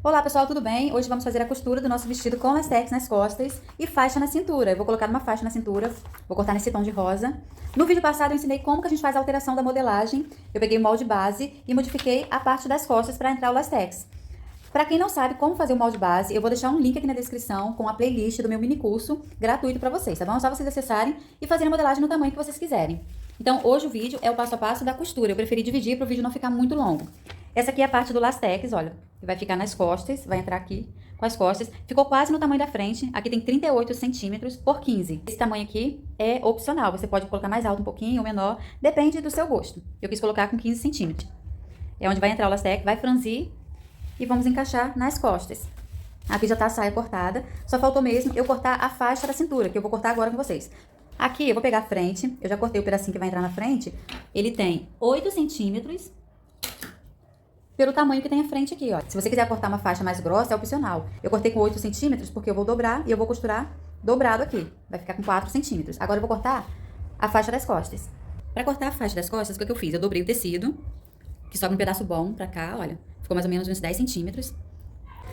Olá pessoal, tudo bem? Hoje vamos fazer a costura do nosso vestido com lastex nas costas e faixa na cintura. Eu vou colocar uma faixa na cintura, vou cortar nesse tom de rosa. No vídeo passado eu ensinei como que a gente faz a alteração da modelagem. Eu peguei o molde base e modifiquei a parte das costas para entrar o lastex. Para quem não sabe como fazer o molde base, eu vou deixar um link aqui na descrição com a playlist do meu mini curso gratuito para vocês, tá bom? É só vocês acessarem e fazerem a modelagem no tamanho que vocês quiserem. Então, hoje o vídeo é o passo a passo da costura. Eu preferi dividir para o vídeo não ficar muito longo. Essa aqui é a parte do lastex, olha, que vai ficar nas costas, vai entrar aqui com as costas. Ficou quase no tamanho da frente. Aqui tem 38 centímetros por 15. Esse tamanho aqui é opcional. Você pode colocar mais alto um pouquinho ou menor, depende do seu gosto. Eu quis colocar com 15 centímetros. É onde vai entrar o lastex, vai franzir e vamos encaixar nas costas. Aqui já tá a saia cortada, só faltou mesmo eu cortar a faixa da cintura, que eu vou cortar agora com vocês. Aqui eu vou pegar a frente, eu já cortei o pedacinho que vai entrar na frente, ele tem 8 centímetros pelo tamanho que tem a frente aqui, ó. Se você quiser cortar uma faixa mais grossa, é opcional. Eu cortei com 8 centímetros porque eu vou dobrar e eu vou costurar dobrado aqui. Vai ficar com 4 centímetros. Agora eu vou cortar a faixa das costas. Para cortar a faixa das costas, o que eu fiz? Eu dobrei o tecido, que sobe um pedaço bom pra cá, olha. Ficou mais ou menos uns 10 centímetros.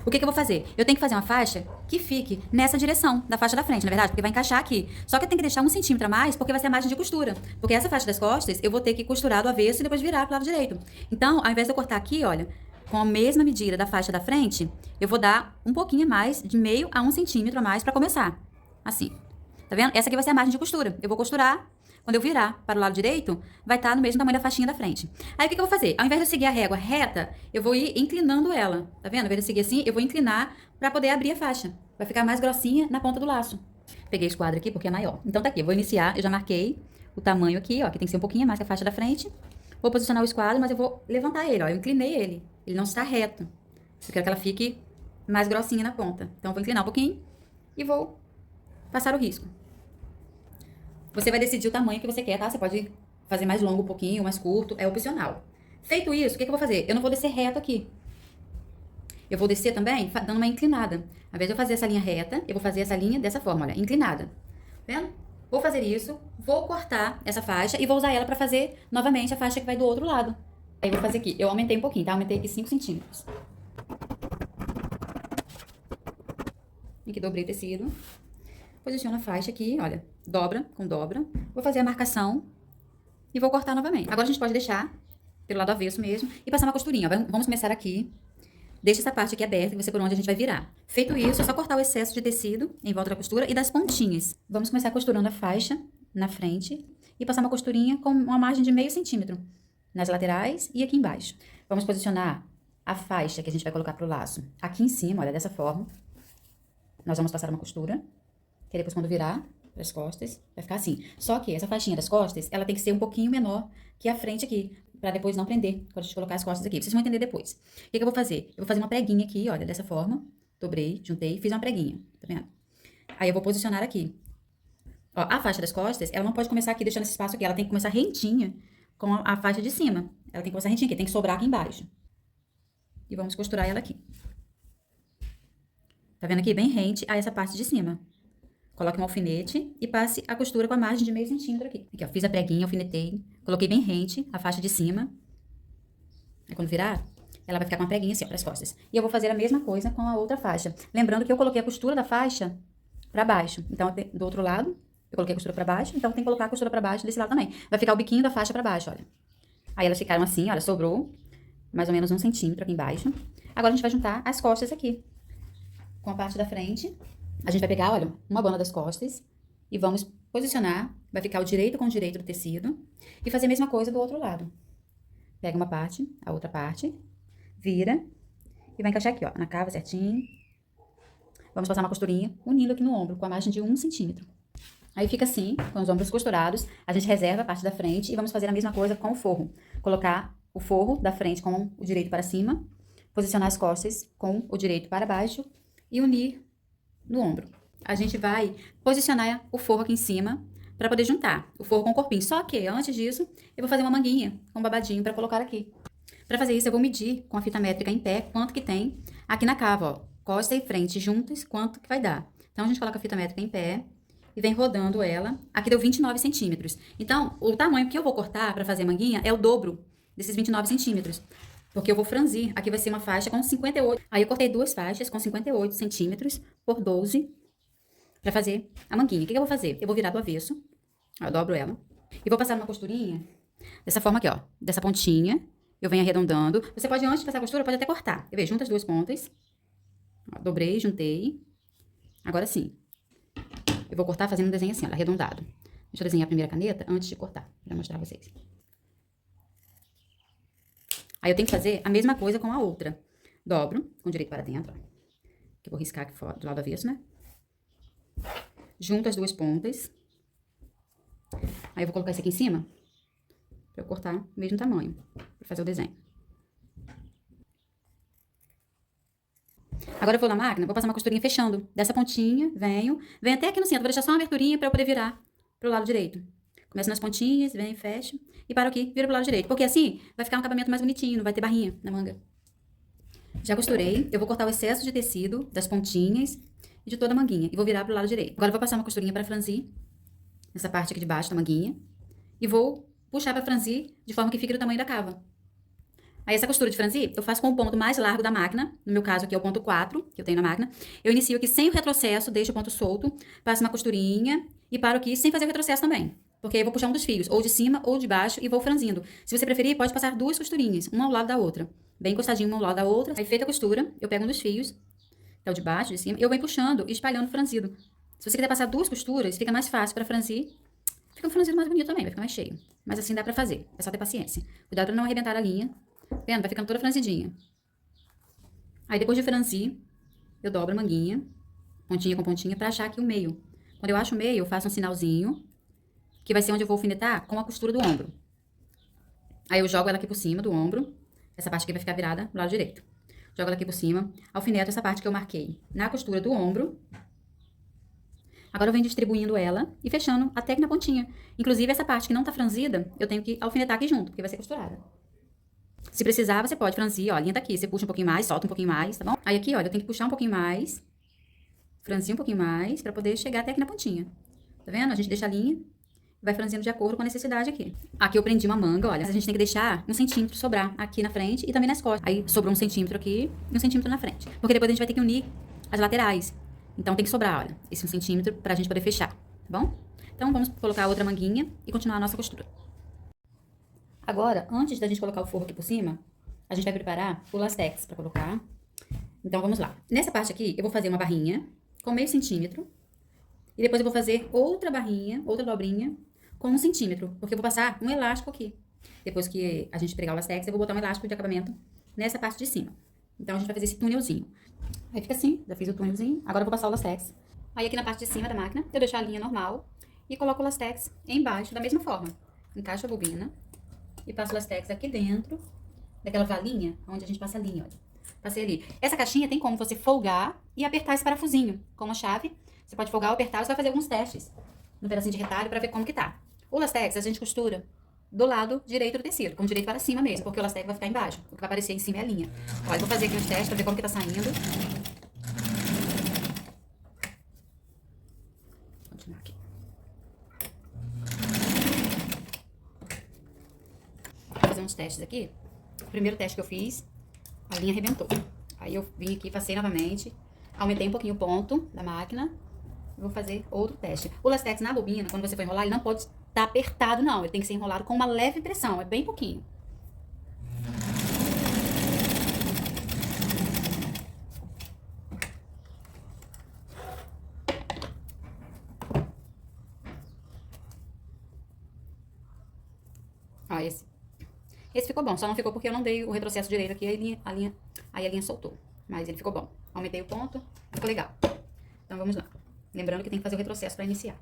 O que eu vou fazer? Eu tenho que fazer uma faixa que fique nessa direção da faixa da frente, na verdade, porque vai encaixar aqui. Só que eu tenho que deixar 1 centímetro a mais, porque vai ser a margem de costura. Porque essa faixa das costas, eu vou ter que costurar do avesso e depois virar pro lado direito. Então, ao invés de eu cortar aqui, olha, com a mesma medida da faixa da frente, eu vou dar um pouquinho a mais, de meio a 1 centímetro a mais pra começar. Assim. Tá vendo? Essa aqui vai ser a margem de costura. Eu vou costurar. Quando eu virar para o lado direito, vai estar no mesmo tamanho da faixinha da frente. Aí, o que eu vou fazer? Ao invés de eu seguir a régua reta, eu vou ir inclinando ela. Tá vendo? Ao invés de eu seguir assim, eu vou inclinar para poder abrir a faixa. Vai ficar mais grossinha na ponta do laço. Peguei o esquadro aqui porque é maior. Então, tá aqui. Eu vou iniciar. Eu já marquei o tamanho aqui, ó. Que tem que ser um pouquinho mais que a faixa da frente. Vou posicionar o esquadro, mas eu vou levantar ele, ó. Eu inclinei ele. Ele não está reto. Eu quero que ela fique mais grossinha na ponta. Então, eu vou inclinar um pouquinho e vou passar o risco. Você vai decidir o tamanho que você quer, tá? Você pode fazer mais longo um pouquinho, mais curto, é opcional. Feito isso, o que eu vou fazer? Eu não vou descer reto aqui. Eu vou descer também dando uma inclinada. Ao invés de eu fazer essa linha reta, eu vou fazer essa linha dessa forma, olha, inclinada. Tá vendo? Vou fazer isso, vou cortar essa faixa e vou usar ela pra fazer novamente a faixa que vai do outro lado. Aí eu vou fazer aqui, eu aumentei um pouquinho, tá? Aumentei aqui 5 centímetros. Aqui dobrei o tecido. Posiciono a faixa aqui, olha, dobra com dobra. Vou fazer a marcação e vou cortar novamente. Agora a gente pode deixar pelo lado avesso mesmo e passar uma costurinha. Vamos começar aqui. Deixa essa parte aqui aberta, que vai ser por onde a gente vai virar. Feito isso, é só cortar o excesso de tecido em volta da costura e das pontinhas. Vamos começar costurando a faixa na frente e passar uma costurinha com uma margem de meio centímetro nas laterais e aqui embaixo. Vamos posicionar a faixa que a gente vai colocar pro laço aqui em cima, olha, dessa forma. Nós vamos passar uma costura. Que depois quando virar para as costas, vai ficar assim. Só que essa faixinha das costas, ela tem que ser um pouquinho menor que a frente aqui, para depois não prender, quando a gente colocar as costas aqui. Vocês vão entender depois. O que eu vou fazer? Eu vou fazer uma preguinha aqui, olha, dessa forma. Dobrei, juntei, fiz uma preguinha, tá vendo? Aí eu vou posicionar aqui. Ó, a faixa das costas, ela não pode começar aqui deixando esse espaço aqui, ela tem que começar rentinha com a faixa de cima. Ela tem que começar rentinha aqui, tem que sobrar aqui embaixo. E vamos costurar ela aqui. Tá vendo aqui? Bem rente a essa parte de cima. Coloque um alfinete e passe a costura com a margem de meio centímetro aqui. Aqui, ó, fiz a preguinha, alfinetei, coloquei bem rente a faixa de cima. Aí quando virar, ela vai ficar com uma preguinha assim, ó, para as costas. E eu vou fazer a mesma coisa com a outra faixa. Lembrando que eu coloquei a costura da faixa para baixo. Então, do outro lado, eu coloquei a costura para baixo, então tem que colocar a costura para baixo desse lado também. Vai ficar o biquinho da faixa para baixo, olha. Aí elas ficaram assim, olha, sobrou mais ou menos 1 centímetro aqui embaixo. Agora a gente vai juntar as costas aqui, com a parte da frente. A gente vai pegar, olha, uma banda das costas e vamos posicionar, vai ficar o direito com o direito do tecido e fazer a mesma coisa do outro lado. Pega uma parte, a outra parte, vira e vai encaixar aqui, ó, na cava certinho. Vamos passar uma costurinha unindo aqui no ombro com a margem de 1 centímetro. Aí fica assim, com os ombros costurados, a gente reserva a parte da frente e vamos fazer a mesma coisa com o forro. Colocar o forro da frente com o direito para cima, posicionar as costas com o direito para baixo e unir no ombro. A gente vai posicionar o forro aqui em cima para poder juntar o forro com o corpinho. Só que, antes disso, eu vou fazer uma manguinha com um babadinho para colocar aqui. Para fazer isso, eu vou medir com a fita métrica em pé quanto que tem aqui na cava, ó. Costa e frente juntas, quanto que vai dar. Então, a gente coloca a fita métrica em pé e vem rodando ela. Aqui deu 29 centímetros. Então, o tamanho que eu vou cortar para fazer a manguinha é o dobro desses 29 centímetros. porque eu vou franzir. Aqui vai ser uma faixa com 58. Aí eu cortei duas faixas com 58 centímetros por 12 pra fazer a manguinha. O que eu vou fazer? Eu vou virar do avesso, ó, eu dobro ela, e vou passar numa costurinha, dessa forma aqui, ó, dessa pontinha, eu venho arredondando. Você pode, antes de passar a costura, pode até cortar. Eu vejo, junto as duas pontas, ó, dobrei, juntei. Agora sim, eu vou cortar fazendo um desenho assim, ó, arredondado. Deixa eu desenhar a primeira caneta antes de cortar, pra mostrar a vocês. Aí eu tenho que fazer a mesma coisa com a outra. Dobro, com o direito para dentro, ó, que eu vou riscar aqui fora, do lado avesso, né? Junto as duas pontas. Aí eu vou colocar esse aqui em cima, pra eu cortar o mesmo tamanho, pra fazer o desenho. Agora eu vou na máquina, vou passar uma costurinha fechando. Dessa pontinha, venho até aqui no centro, vou deixar só uma aberturinha pra eu poder virar pro lado direito. Começo nas pontinhas, venho, fecho, e paro aqui, viro pro lado direito. Porque assim, vai ficar um acabamento mais bonitinho, não vai ter barrinha na manga. Já costurei, eu vou cortar o excesso de tecido das pontinhas e de toda a manguinha, e vou virar pro lado direito. Agora eu vou passar uma costurinha pra franzir, nessa parte aqui de baixo da manguinha, e vou puxar pra franzir de forma que fique do tamanho da cava. Aí essa costura de franzir, eu faço com o ponto mais largo da máquina, no meu caso aqui é o ponto 4, que eu tenho na máquina. Eu inicio aqui sem o retrocesso, deixo o ponto solto, passo uma costurinha e paro aqui sem fazer o retrocesso também. Porque aí eu vou puxar um dos fios, ou de cima ou de baixo, e vou franzindo. Se você preferir, pode passar duas costurinhas, uma ao lado da outra. Bem encostadinho uma ao lado da outra. Aí feita a costura, eu pego um dos fios, que é o de baixo, de cima, e eu venho puxando e espalhando franzido. Se você quiser passar duas costuras, fica mais fácil pra franzir. Fica um franzido mais bonito também, vai ficar mais cheio. Mas assim dá pra fazer, é só ter paciência. Cuidado pra não arrebentar a linha. Vendo? Vai ficando toda franzidinha. Aí depois de franzir, eu dobro a manguinha, pontinha com pontinha, pra achar aqui o meio. Quando eu acho o meio, eu faço um sinalzinho, que vai ser onde eu vou alfinetar com a costura do ombro. Aí eu jogo ela aqui por cima do ombro, essa parte aqui vai ficar virada do lado direito. Jogo ela aqui por cima, alfineto essa parte que eu marquei na costura do ombro. Agora eu venho distribuindo ela e fechando até aqui na pontinha. Inclusive essa parte que não tá franzida, eu tenho que alfinetar aqui junto, porque vai ser costurada. Se precisar, você pode franzir, ó, a linha tá aqui, você puxa um pouquinho mais, solta um pouquinho mais, tá bom? Aí aqui, olha, eu tenho que puxar um pouquinho mais, franzir um pouquinho mais, pra poder chegar até aqui na pontinha. Tá vendo? A gente deixa a linha e vai franzindo de acordo com a necessidade aqui. Aqui eu prendi uma manga, olha, a gente tem que deixar 1 centímetro sobrar aqui na frente e também nas costas. Aí sobrou 1 centímetro aqui e 1 centímetro na frente. Porque depois a gente vai ter que unir as laterais. Então tem que sobrar, olha, esse 1 centímetro pra gente poder fechar, tá bom? Então vamos colocar a outra manguinha e continuar a nossa costura. Agora, antes da gente colocar o forro aqui por cima, a gente vai preparar o lastex pra colocar. Então, vamos lá. Nessa parte aqui, eu vou fazer uma barrinha com meio centímetro. E depois eu vou fazer outra barrinha, outra dobrinha, com 1 centímetro. Porque eu vou passar um elástico aqui. Depois que a gente pregar o lastex, eu vou botar um elástico de acabamento nessa parte de cima. Então, a gente vai fazer esse túnelzinho. Aí fica assim, já fiz o túnelzinho. Agora eu vou passar o lastex. Aí aqui na parte de cima da máquina, eu deixo a linha normal e coloco o lastex embaixo da mesma forma. Encaixo a bobina. E passo o lastex aqui dentro daquela valinha onde a gente passa a linha, olha. Passei ali. Essa caixinha tem como você folgar e apertar esse parafusinho com uma chave. Você pode folgar ou apertar, você vai fazer alguns testes no pedacinho de retalho pra ver como que tá. O lastex a gente costura do lado direito do tecido, com o direito para cima mesmo, porque o lastex vai ficar embaixo. O que vai aparecer em cima é a linha. Olha, vou fazer aqui os testes pra ver como que tá saindo. Vou continuar aqui. Vou fazer uns testes aqui. O primeiro teste que eu fiz, a linha arrebentou. Aí eu vim aqui, passei novamente, aumentei um pouquinho o ponto da máquina. Vou fazer outro teste. O lastex na bobina, quando você for enrolar, ele não pode estar apertado, não. Ele tem que ser enrolado com uma leve pressão, é bem pouquinho. Ó, esse ficou bom, só não ficou porque eu não dei o retrocesso direito aqui, aí a linha soltou. Mas ele ficou bom. Aumentei o ponto, ficou legal. Então vamos lá. Lembrando que tem que fazer o retrocesso para iniciar.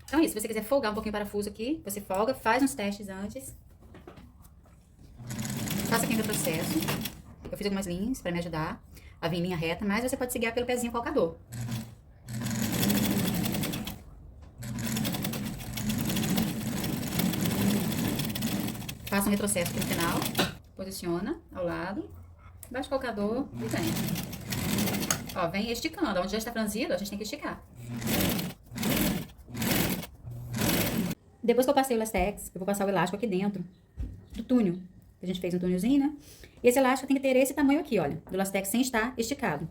Então é isso, se você quiser folgar um pouquinho o parafuso aqui, você folga, faz uns testes antes. Faça aqui o retrocesso. Eu fiz algumas linhas para me ajudar a vir em linha reta, mas você pode seguir pelo pezinho calcador. Faça um retrocesso aqui no final, posiciona ao lado, baixa o calcador e vem. Ó, vem esticando, onde já está franzido, a gente tem que esticar. Depois que eu passei o lastex, eu vou passar o elástico aqui dentro do túnel, A gente fez um túnelzinho, né? E esse elástico tem que ter esse tamanho aqui, olha, do Lastex sem estar esticado.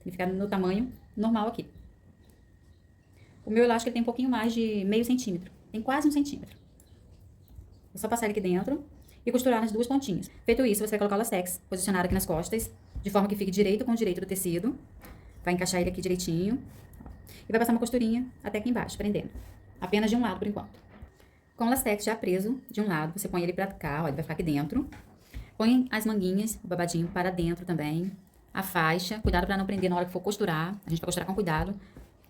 Tem que ficar no tamanho normal aqui. O meu elástico ele tem um pouquinho mais de meio centímetro. Tem quase 1 centímetro. É só passar ele aqui dentro e costurar nas duas pontinhas. Feito isso, você vai colocar o Lastex posicionado aqui nas costas, de forma que fique direito com direito do tecido. Vai encaixar ele aqui direitinho. E vai passar uma costurinha até aqui embaixo, prendendo. Apenas de um lado por enquanto. Com o Lastex já preso de um lado, você põe ele pra cá, ó, ele vai ficar aqui dentro. Põe as manguinhas, o babadinho para dentro também. A faixa, cuidado para não prender na hora que for costurar. A gente vai costurar com cuidado.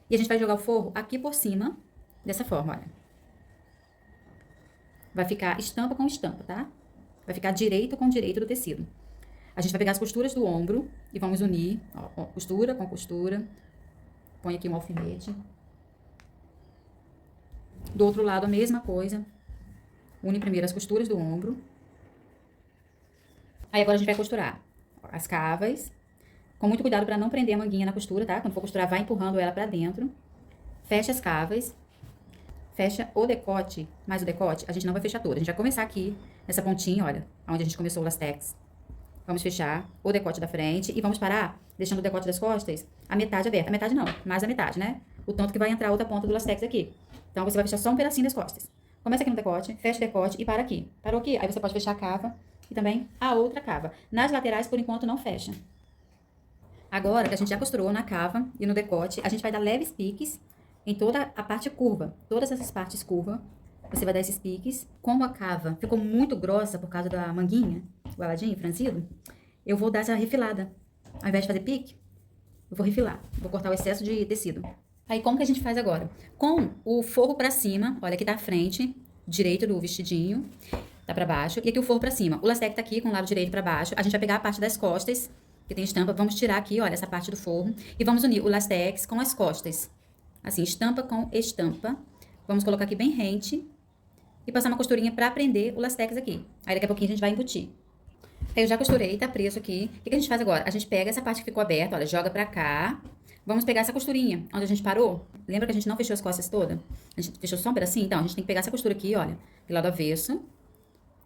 E a gente vai jogar o forro aqui por cima, dessa forma, olha. Vai ficar estampa com estampa, tá? Vai ficar direito com direito do tecido. A gente vai pegar as costuras do ombro e vamos unir, ó, costura com costura. Põe aqui um alfinete. Do outro lado, a mesma coisa. Une primeiro as costuras do ombro. Aí agora a gente vai costurar as cavas. Com muito cuidado para não prender a manguinha na costura, tá? Quando for costurar, vai empurrando ela pra dentro. Fecha as cavas. Fecha o decote. Mas o decote, a gente não vai fechar todo. A gente vai começar aqui, nessa pontinha, olha. Onde a gente começou o Lastex. Vamos fechar o decote da frente. E vamos parar, deixando o decote das costas, a metade aberta. A metade não, mais a metade, né? O tanto que vai entrar a outra ponta do Lastex aqui. Então, você vai fechar só um pedacinho das costas. Começa aqui no decote, fecha o decote e para aqui. Parou aqui? Aí você pode fechar a cava e também a outra cava. Nas laterais, por enquanto, não fecha. Agora que a gente já costurou na cava e no decote, a gente vai dar leves piques em toda a parte curva. Todas essas partes curvas, você vai dar esses piques. Como a cava ficou muito grossa por causa da manguinha, o aladinho franzido, eu vvou dar essa refilada. Ao invés de fazer pique, eu vou refilar. Vou cortar o excesso de tecido. Aí, como que a gente faz agora? Com o forro pra cima, olha aqui tá a frente, direito do vestidinho, tá pra baixo, e aqui o forro pra cima. O Lastex tá aqui com o lado direito pra baixo. A gente vai pegar a parte das costas, que tem estampa, vamos tirar aqui, olha, essa parte do forro, e vamos unir o Lastex com as costas. Assim, estampa com estampa. Vamos colocar aqui bem rente e passar uma costurinha pra prender o Lastex aqui. Aí, daqui a pouquinho, a gente vai embutir. Aí, eu já costurei, tá preso aqui. O que a gente faz agora? A gente pega essa parte que ficou aberta, olha, joga pra cá. Vamos pegar essa costurinha, onde a gente parou. Lembra que a gente não fechou as costas todas? A gente fechou só um pedacinho? Então, a gente tem que pegar essa costura aqui, olha, do lado avesso.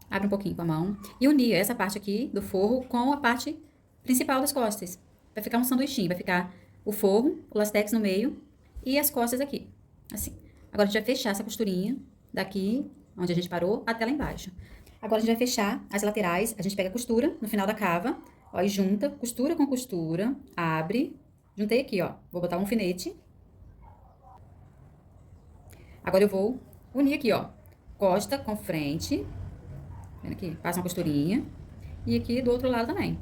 Abre um pouquinho com a mão. E unir essa parte aqui do forro com a parte principal das costas. Vai ficar um sanduichinho. Vai ficar o forro, o Lastex no meio e as costas aqui. Assim. Agora, a gente vai fechar essa costurinha daqui, onde a gente parou, até lá embaixo. Agora, a gente vai fechar as laterais. A gente pega a costura no final da cava, ó, e junta, costura com costura, abre. Juntei aqui, ó. Vou botar um alfinete. Agora eu vou unir aqui, ó. Costa com frente. Vendo aqui? Passa uma costurinha. E aqui do outro lado também.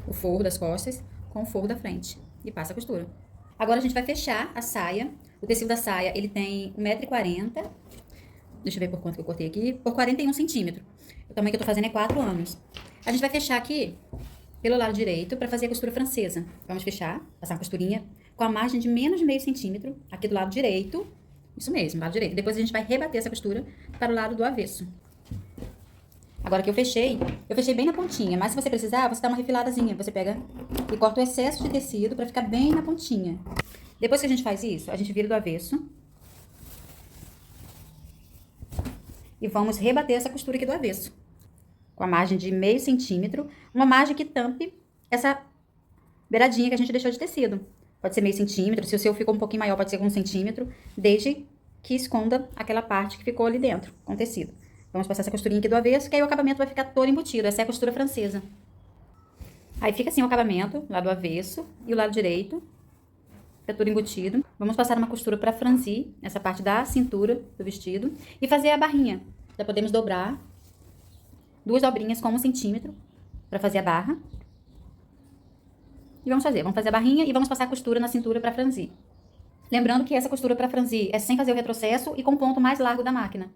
O forro das costas com o forro da frente. E passa a costura. Agora a gente vai fechar a saia. O tecido da saia, ele tem 1,40 m. Deixa eu ver por quanto que eu cortei aqui. Por 41 centímetros. O tamanho que eu tô fazendo é 4 anos. A gente vai fechar aqui pelo lado direito para fazer a costura francesa. Vamos fechar, passar uma costurinha com a margem de menos de meio centímetro aqui do lado direito. Isso mesmo, lado direito. Depois a gente vai rebater essa costura para o lado do avesso. Agora que eu fechei bem na pontinha, mas se você precisar, você dá uma refiladazinha. Você pega e corta o excesso de tecido para ficar bem na pontinha. Depois que a gente faz isso, a gente vira do avesso. E vamos rebater essa costura aqui do avesso. Com a margem de meio centímetro, uma margem que tampe essa beiradinha que a gente deixou de tecido. Pode ser meio centímetro, se o seu ficou um pouquinho maior, pode ser com 1 centímetro, desde que esconda aquela parte que ficou ali dentro, com tecido. Vamos passar essa costurinha aqui do avesso, que aí o acabamento vai ficar todo embutido. Essa é a costura francesa. Aí fica assim o acabamento, lado avesso e o lado direito. Fica tudo embutido. Vamos passar uma costura para franzir essa parte da cintura do vestido e fazer a barrinha. Já podemos dobrar 2 dobrinhas com 1 centímetro para fazer a barra. E vamos fazer a barrinha e vamos passar a costura na cintura para franzir. Lembrando que essa costura para franzir é sem fazer o retrocesso e com o ponto mais largo da máquina.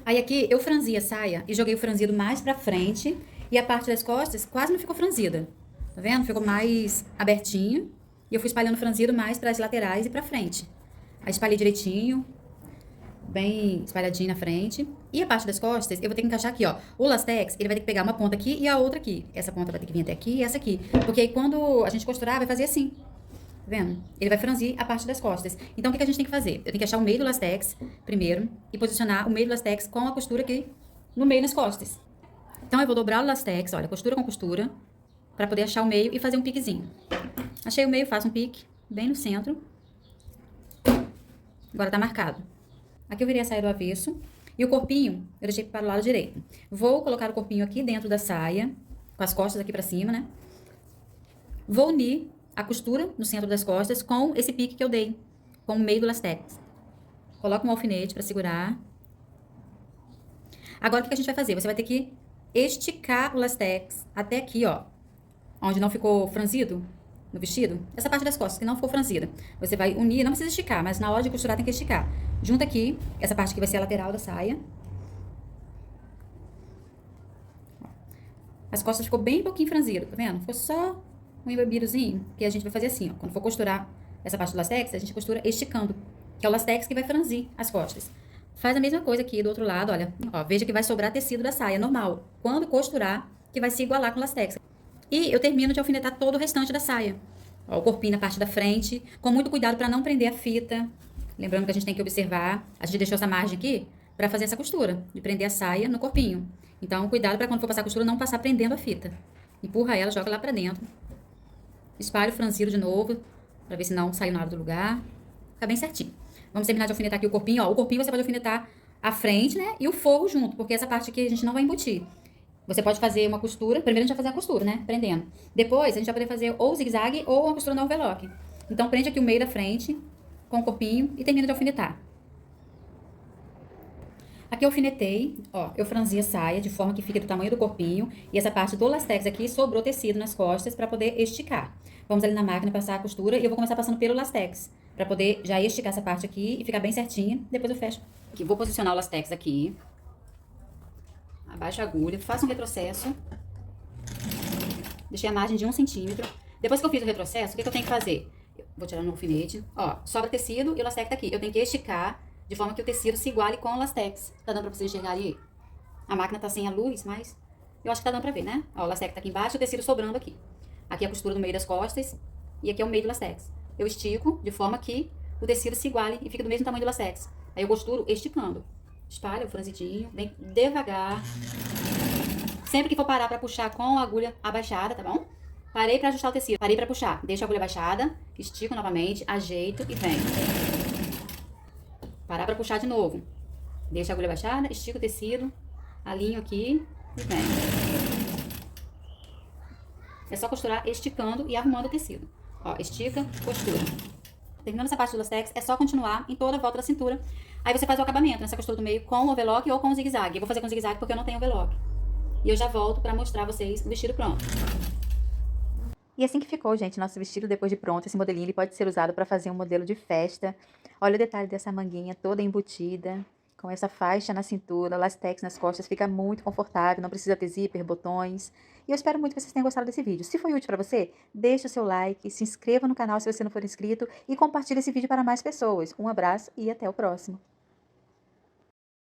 Aí aqui eu franzi a saia e joguei o franzido mais para frente e a parte das costas quase não ficou franzida. Tá vendo? Ficou mais abertinho e eu fui espalhando o franzido mais para as laterais e para frente. Aí espalhei direitinho. Bem espalhadinho na frente. E a parte das costas, eu vou ter que encaixar aqui, ó. O Lastex, ele vai ter que pegar uma ponta aqui e a outra aqui. Essa ponta vai ter que vir até aqui e essa aqui. Porque aí quando a gente costurar, vai fazer assim. Tá vendo? Ele vai franzir a parte das costas. Então, o que a gente tem que fazer? Eu tenho que achar o meio do Lastex primeiro e posicionar o meio do Lastex com a costura aqui no meio das costas. Então, eu vou dobrar o lastex, olha, costura com costura, pra poder achar o meio e fazer um piquezinho. Achei o meio, faço um pique bem no centro. Agora tá marcado. Aqui eu virei a saia do avesso. E o corpinho, eu deixei para o lado direito. Vou colocar o corpinho aqui dentro da saia, com as costas aqui pra cima, né? Vou unir a costura no centro das costas com esse pique que eu dei, com o meio do lastex. Coloca um alfinete pra segurar. Agora, o que a gente vai fazer? Você vai ter que esticar o lastex até aqui, ó. Onde não ficou franzido no vestido. Essa parte das costas que não ficou franzida. Você vai unir, não precisa esticar, mas na hora de costurar tem que esticar. Junta aqui, essa parte aqui vai ser a lateral da saia. As costas ficou bem pouquinho franzido, tá vendo? Ficou só um embebidozinho, que a gente vai fazer assim, ó. Quando for costurar essa parte do lastex, a gente costura esticando, que é o lastex que vai franzir as costas. Faz a mesma coisa aqui do outro lado, olha. Ó, veja que vai sobrar tecido da saia, normal. Quando costurar, que vai se igualar com o lastex. E eu termino de alfinetar todo o restante da saia. Ó, o corpinho na parte da frente, com muito cuidado para não prender a fita. Lembrando que a gente tem que observar, a gente deixou essa margem aqui para fazer essa costura, de prender a saia no corpinho. Então, cuidado para quando for passar a costura, não passar prendendo a fita. Empurra ela, joga lá para dentro. Espalha o franzido de novo, para ver se não saiu na hora do lugar. Fica bem certinho. Vamos terminar de alfinetar aqui o corpinho. Ó, o corpinho você pode alfinetar a frente, né? E o forro junto, porque essa parte aqui a gente não vai embutir. Você pode fazer uma costura. Primeiro a gente vai fazer a costura, né? Prendendo. Depois a gente vai poder fazer ou zigue-zague ou uma costura no overlock. Então prende aqui o meio da frente com o corpinho e termina de alfinetar. Aqui eu alfinetei, ó, eu franzi a saia de forma que fique do tamanho do corpinho. E essa parte do lastex aqui sobrou tecido nas costas para poder esticar. Vamos ali na máquina passar a costura e eu vou começar passando pelo lastex. Para poder já esticar essa parte aqui e ficar bem certinha. Depois eu fecho. Aqui, vou posicionar o lastex aqui. Abaixa a agulha, faço um retrocesso. Deixei a margem de 1 centímetro. Depois que eu fiz o retrocesso, o que eu tenho que fazer? Vou tirar no alfinete. Ó, sobra tecido e o lastex tá aqui. Eu tenho que esticar de forma que o tecido se iguale com o lastex. Tá dando pra vocês enxergarem aí? A máquina tá sem a luz, mas eu acho que tá dando pra ver, né? Ó, o lastex tá aqui embaixo e o tecido sobrando aqui. Aqui é a costura no meio das costas e aqui é o meio do lastex. Eu estico de forma que o tecido se iguale e fique do mesmo tamanho do lastex. Aí eu costuro esticando. Espalha o franzidinho, bem devagar. Sempre que for parar pra puxar com a agulha abaixada, tá bom? Parei pra ajustar o tecido, parei pra puxar. Deixo a agulha abaixada, estico novamente, ajeito e venho. Parar pra puxar de novo. Deixo a agulha abaixada, estico o tecido, alinho aqui e venho. É só costurar esticando e arrumando o tecido. Ó, estica, costura. Terminando essa parte do lastex, é só continuar em toda a volta da cintura. Aí você faz o acabamento nessa costura do meio com o overlock ou com o zigue-zague. Eu vou fazer com zigue-zague porque eu não tenho overlock. E eu já volto pra mostrar a vocês o vestido pronto. E assim que ficou, gente, nosso vestido depois de pronto. Esse modelinho ele pode ser usado para fazer um modelo de festa. Olha o detalhe dessa manguinha toda embutida, com essa faixa na cintura, lastex nas costas, fica muito confortável, não precisa ter zíper, botões. E eu espero muito que vocês tenham gostado desse vídeo. Se foi útil para você, deixa o seu like, se inscreva no canal se você não for inscrito e compartilhe esse vídeo para mais pessoas. Um abraço e até o próximo.